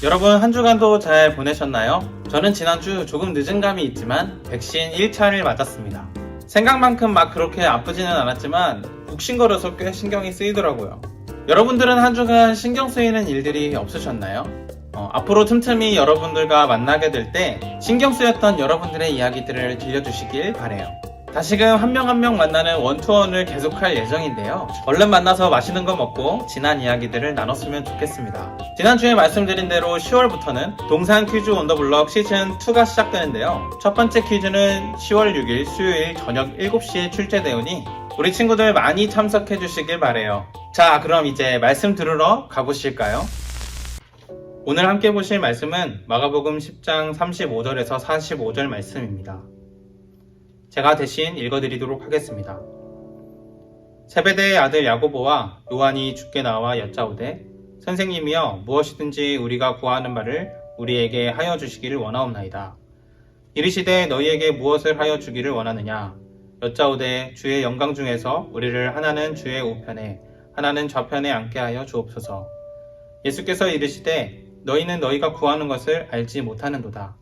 여러분 한 주간도 잘 보내셨나요? 저는 지난주 조금 늦은 감이 있지만 백신 1차를 맞았습니다. 생각만큼 막 그렇게 아프지는 않았지만 욱신거려서 꽤 신경이 쓰이더라고요. 여러분들은 한 주간 신경 쓰이는 일들이 없으셨나요? 앞으로 틈틈이 여러분들과 만나게 될 때 신경 쓰였던 여러분들의 이야기들을 들려주시길 바래요. 다시금 한 명 한 명 만나는 원투원을 계속할 예정인데요. 얼른 만나서 맛있는 거 먹고 지난 이야기들을 나눴으면 좋겠습니다. 지난주에 말씀드린 대로 10월부터는 동산 퀴즈 온 더 블럭 시즌2가 시작되는데요. 첫 번째 퀴즈는 10월 6일 수요일 저녁 7시에 출제되오니 우리 친구들 많이 참석해 주시길 바래요. 자, 그럼 이제 말씀 들으러 가보실까요? 오늘 함께 보실 말씀은 마가복음 10장 35절에서 45절 말씀입니다. 제가 대신 읽어드리도록 하겠습니다. 세베대의 아들 야고보와 요한이 주께 나와 여짜오되 선생님이여 무엇이든지 우리가 구하는 바를 우리에게 하여 주시기를 원하옵나이다. 이르시되 너희에게 무엇을 하여 주기를 원하느냐. 여짜오되 주의 영광 중에서 우리를 하나는 주의 우편에 하나는 좌편에 앉게 하여 주옵소서. 예수께서 이르시되 너희는 너희가 구하는 것을 알지 못하는도다.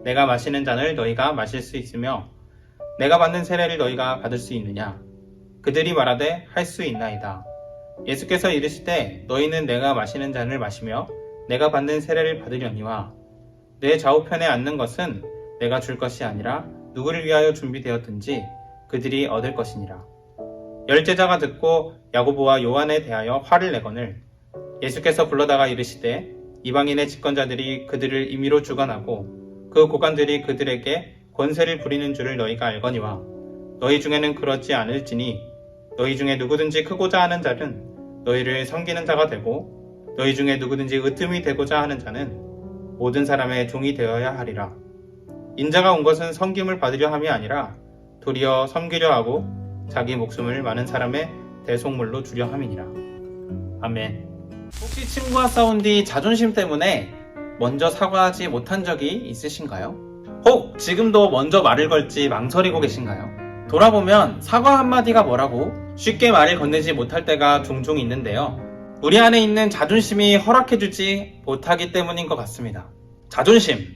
내가 마시는 잔을 너희가 마실 수 있으며 내가 받는 세례를 너희가 받을 수 있느냐? 그들이 말하되 할 수 있나이다. 예수께서 이르시되 너희는 내가 마시는 잔을 마시며 내가 받는 세례를 받으려니와 내 좌우편에 앉는 것은 내가 줄 것이 아니라 누구를 위하여 준비되었든지 그들이 얻을 것이니라. 열제자가 듣고 야고보와 요한에 대하여 화를 내거늘 예수께서 불러다가 이르시되 이방인의 집권자들이 그들을 임의로 주관하고 그 고관들이 그들에게 권세를 부리는 줄을 너희가 알거니와 너희 중에는 그렇지 않을지니 너희 중에 누구든지 크고자 하는 자는 너희를 섬기는 자가 되고 너희 중에 누구든지 으뜸이 되고자 하는 자는 모든 사람의 종이 되어야 하리라. 인자가 온 것은 섬김을 받으려 함이 아니라 도리어 섬기려 하고 자기 목숨을 많은 사람의 대속물로 주려 함이니라. 아멘. 혹시 친구와 싸운 뒤 자존심 때문에 먼저 사과하지 못한 적이 있으신가요? 혹 지금도 먼저 말을 걸지 망설이고 계신가요? 돌아보면 사과 한마디가 뭐라고 쉽게 말을 건네지 못할 때가 종종 있는데요. 우리 안에 있는 자존심이 허락해주지 못하기 때문인 것 같습니다. 자존심.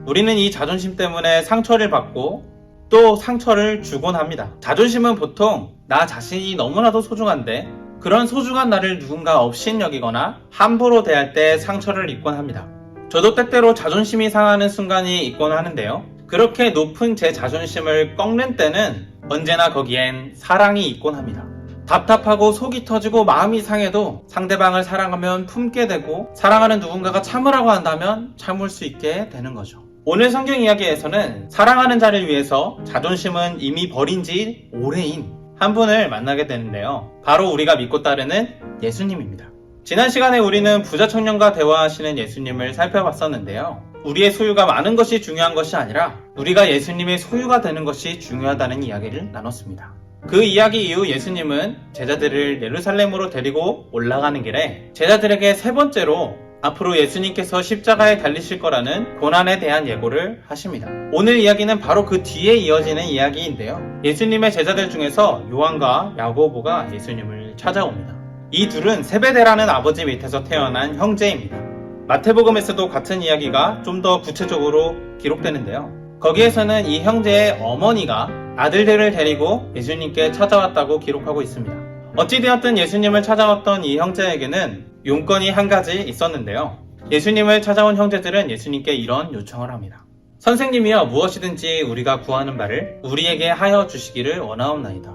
우리는 이 자존심 때문에 상처를 받고 또 상처를 주곤 합니다. 자존심은 보통 나 자신이 너무나도 소중한데 그런 소중한 나를 누군가 업신여기거나 함부로 대할 때 상처를 입곤 합니다. 저도 때때로 자존심이 상하는 순간이 있곤 하는데요. 그렇게 높은 제 자존심을 꺾는 때는 언제나 거기엔 사랑이 있곤 합니다. 답답하고 속이 터지고 마음이 상해도 상대방을 사랑하면 품게 되고 사랑하는 누군가가 참으라고 한다면 참을 수 있게 되는 거죠. 오늘 성경 이야기에서는 사랑하는 자를 위해서 자존심은 이미 버린 지 오래인 한 분을 만나게 되는데요. 바로 우리가 믿고 따르는 예수님입니다. 지난 시간에 우리는 부자 청년과 대화하시는 예수님을 살펴봤었는데요. 우리의 소유가 많은 것이 중요한 것이 아니라 우리가 예수님의 소유가 되는 것이 중요하다는 이야기를 나눴습니다. 그 이야기 이후 예수님은 제자들을 예루살렘으로 데리고 올라가는 길에 제자들에게 세 번째로 앞으로 예수님께서 십자가에 달리실 거라는 고난에 대한 예고를 하십니다. 오늘 이야기는 바로 그 뒤에 이어지는 이야기인데요. 예수님의 제자들 중에서 요한과 야고보가 예수님을 찾아옵니다. 이 둘은 세베대라는 아버지 밑에서 태어난 형제입니다. 마태복음에서도 같은 이야기가 좀 더 구체적으로 기록되는데요. 거기에서는 이 형제의 어머니가 아들들을 데리고 예수님께 찾아왔다고 기록하고 있습니다. 어찌되었든 예수님을 찾아왔던 이 형제에게는 용건이 한 가지 있었는데요. 예수님을 찾아온 형제들은 예수님께 이런 요청을 합니다. 선생님이여 무엇이든지 우리가 구하는 바를 우리에게 하여 주시기를 원하옵나이다.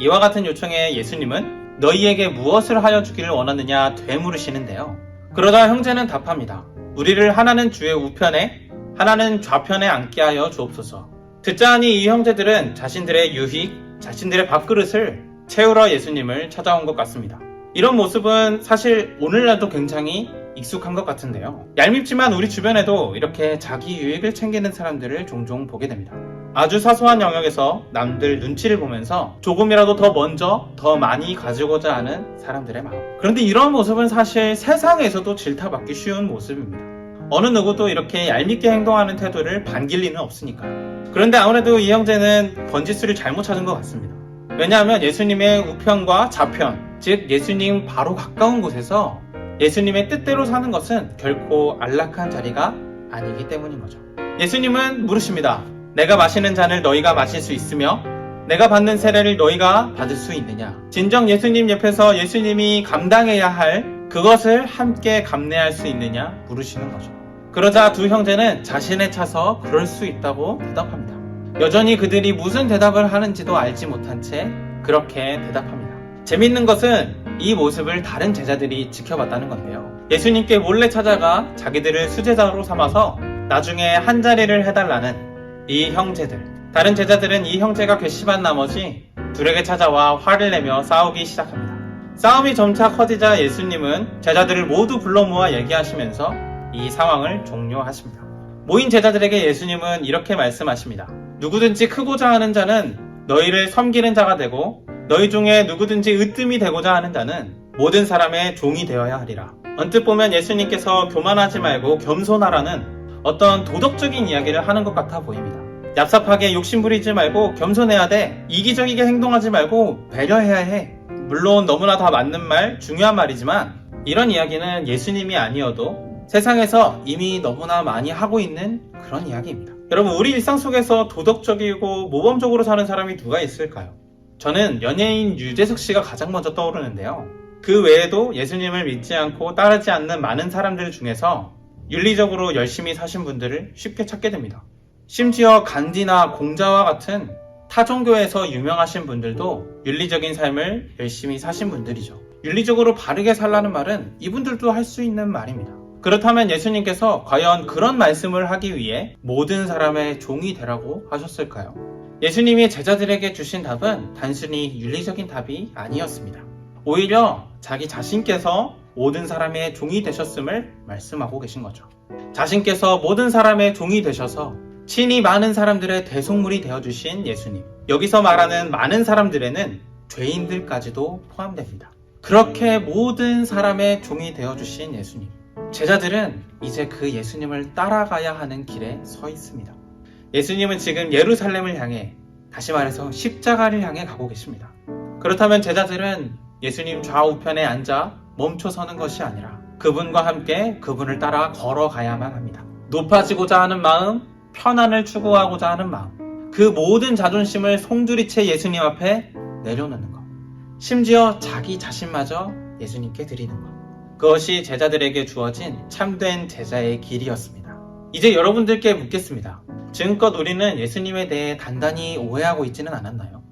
이와 같은 요청에 예수님은 너희에게 무엇을 하여 주기를 원하느냐 되물으시는데요. 그러자 형제는 답합니다. 우리를 하나는 주의 우편에 하나는 좌편에 앉게 하여 주옵소서. 듣자 하니 이 형제들은 자신들의 유익, 자신들의 밥그릇을 채우러 예수님을 찾아온 것 같습니다. 이런 모습은 사실 오늘날도 굉장히 익숙한 것 같은데요. 얄밉지만 우리 주변에도 이렇게 자기 유익을 챙기는 사람들을 종종 보게 됩니다. 아주 사소한 영역에서 남들 눈치를 보면서 조금이라도 더 먼저 더 많이 가지고자 하는 사람들의 마음. 그런데 이런 모습은 사실 세상에서도 질타받기 쉬운 모습입니다. 어느 누구도 이렇게 얄밉게 행동하는 태도를 반길 리는 없으니까요. 그런데 아무래도 이 형제는 번지수를 잘못 찾은 것 같습니다. 왜냐하면 예수님의 우편과 좌편, 즉 예수님 바로 가까운 곳에서 예수님의 뜻대로 사는 것은 결코 안락한 자리가 아니기 때문인 거죠. 예수님은 물으십니다. 내가 마시는 잔을 너희가 마실 수 있으며 내가 받는 세례를 너희가 받을 수 있느냐? 진정 예수님 옆에서 예수님이 감당해야 할 그것을 함께 감내할 수 있느냐 물으시는 거죠. 그러자 두 형제는 자신에 차서 그럴 수 있다고 대답합니다. 여전히 그들이 무슨 대답을 하는지도 알지 못한 채 그렇게 대답합니다. 재밌는 것은 이 모습을 다른 제자들이 지켜봤다는 건데요. 예수님께 몰래 찾아가 자기들을 수제자로 삼아서 나중에 한 자리를 해달라는 이 형제들. 다른 제자들은 이 형제가 괘씸한 나머지 둘에게 찾아와 화를 내며 싸우기 시작합니다. 싸움이 점차 커지자 예수님은 제자들을 모두 불러 모아 얘기하시면서 이 상황을 종료하십니다. 모인 제자들에게 예수님은 이렇게 말씀하십니다. 누구든지 크고자 하는 자는 너희를 섬기는 자가 되고 너희 중에 누구든지 으뜸이 되고자 하는 자는 모든 사람의 종이 되어야 하리라. 언뜻 보면 예수님께서 교만하지 말고 겸손하라는 어떤 도덕적인 이야기를 하는 것 같아 보입니다. 얍삽하게 욕심부리지 말고 겸손해야 돼. 이기적이게 행동하지 말고 배려해야 해. 물론 너무나 다 맞는 말, 중요한 말이지만 이런 이야기는 예수님이 아니어도 세상에서 이미 너무나 많이 하고 있는 그런 이야기입니다. 여러분, 우리 일상 속에서 도덕적이고 모범적으로 사는 사람이 누가 있을까요? 저는 연예인 유재석 씨가 가장 먼저 떠오르는데요. 그 외에도 예수님을 믿지 않고 따르지 않는 많은 사람들 중에서 윤리적으로 열심히 사신 분들을 쉽게 찾게 됩니다. 심지어 간디나 공자와 같은 타 종교에서 유명하신 분들도 윤리적인 삶을 열심히 사신 분들이죠. 윤리적으로 바르게 살라는 말은 이분들도 할 수 있는 말입니다. 그렇다면 예수님께서 과연 그런 말씀을 하기 위해 모든 사람의 종이 되라고 하셨을까요? 예수님이 제자들에게 주신 답은 단순히 윤리적인 답이 아니었습니다. 오히려 자기 자신께서 모든 사람의 종이 되셨음을 말씀하고 계신 거죠. 자신께서 모든 사람의 종이 되셔서 친히 많은 사람들의 대속물이 되어주신 예수님. 여기서 말하는 많은 사람들에는 죄인들까지도 포함됩니다. 그렇게 모든 사람의 종이 되어주신 예수님. 제자들은 이제 그 예수님을 따라가야 하는 길에 서 있습니다. 예수님은 지금 예루살렘을 향해, 다시 말해서 십자가를 향해 가고 계십니다. 그렇다면 제자들은 예수님 좌우편에 앉아 멈춰서는 것이 아니라 그분과 함께 그분을 따라 걸어가야만 합니다. 높아지고자 하는 마음, 편안을 추구하고자 하는 마음, 그 모든 자존심을 송두리째 예수님 앞에 내려놓는 것, 심지어 자기 자신마저 예수님께 드리는 것, 그것이 제자들에게 주어진 참된 제자의 길이었습니다. 이제 여러분들께 묻겠습니다. 지금껏 우리는 예수님에 대해 단단히 오해하고 있지는 않았나요?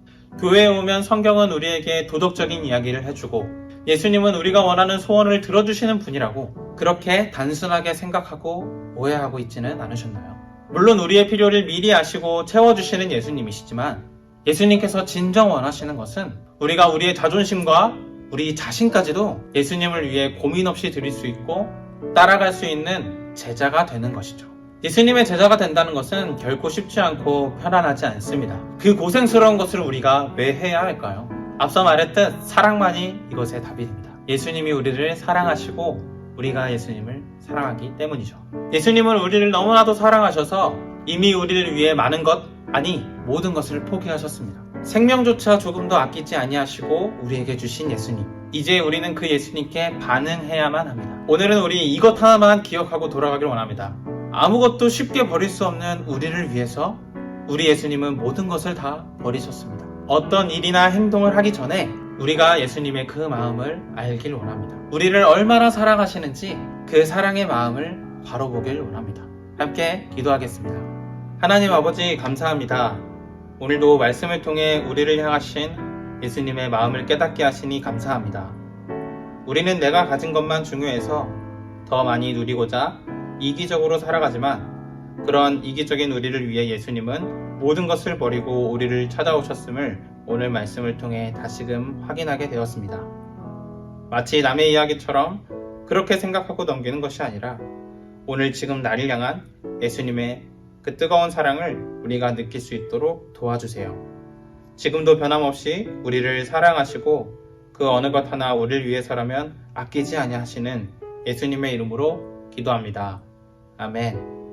교회에 오면 성경은 우리에게 도덕적인 이야기를 해주고 예수님은 우리가 원하는 소원을 들어주시는 분이라고 그렇게 단순하게 생각하고 오해하고 있지는 않으셨나요? 물론 우리의 필요를 미리 아시고 채워주시는 예수님이시지만 예수님께서 진정 원하시는 것은 우리가 우리의 자존심과 우리 자신까지도 예수님을 위해 고민 없이 드릴 수 있고 따라갈 수 있는 제자가 되는 것이죠. 예수님의 제자가 된다는 것은 결코 쉽지 않고 편안하지 않습니다. 그 고생스러운 것을 우리가 왜 해야 할까요? 앞서 말했듯 사랑만이 이것의 답이 됩니다. 예수님이 우리를 사랑하시고 우리가 예수님을 사랑하기 때문이죠. 예수님은 우리를 너무나도 사랑하셔서 이미 우리를 위해 많은 것, 아니 모든 것을 포기하셨습니다. 생명조차 조금 더 아끼지 아니하시고 우리에게 주신 예수님. 이제 우리는 그 예수님께 반응해야만 합니다. 오늘은 우리 이것 하나만 기억하고 돌아가길 원합니다. 아무것도 쉽게 버릴 수 없는 우리를 위해서 우리 예수님은 모든 것을 다 버리셨습니다. 어떤 일이나 행동을 하기 전에 우리가 예수님의 그 마음을 알길 원합니다. 우리를 얼마나 사랑하시는지 그 사랑의 마음을 바로 보길 원합니다. 함께 기도하겠습니다. 하나님 아버지, 감사합니다. 오늘도 말씀을 통해 우리를 향하신 예수님의 마음을 깨닫게 하시니 감사합니다. 우리는 내가 가진 것만 중요해서 더 많이 누리고자 이기적으로 살아가지만 그런 이기적인 우리를 위해 예수님은 모든 것을 버리고 우리를 찾아오셨음을 오늘 말씀을 통해 다시금 확인하게 되었습니다. 마치 남의 이야기처럼 그렇게 생각하고 넘기는 것이 아니라 오늘 지금 나를 향한 예수님의 그 뜨거운 사랑을 우리가 느낄 수 있도록 도와주세요. 지금도 변함없이 우리를 사랑하시고 그 어느 것 하나 우리를 위해서라면 아끼지 아니하시는 예수님의 이름으로 기도합니다. 아멘.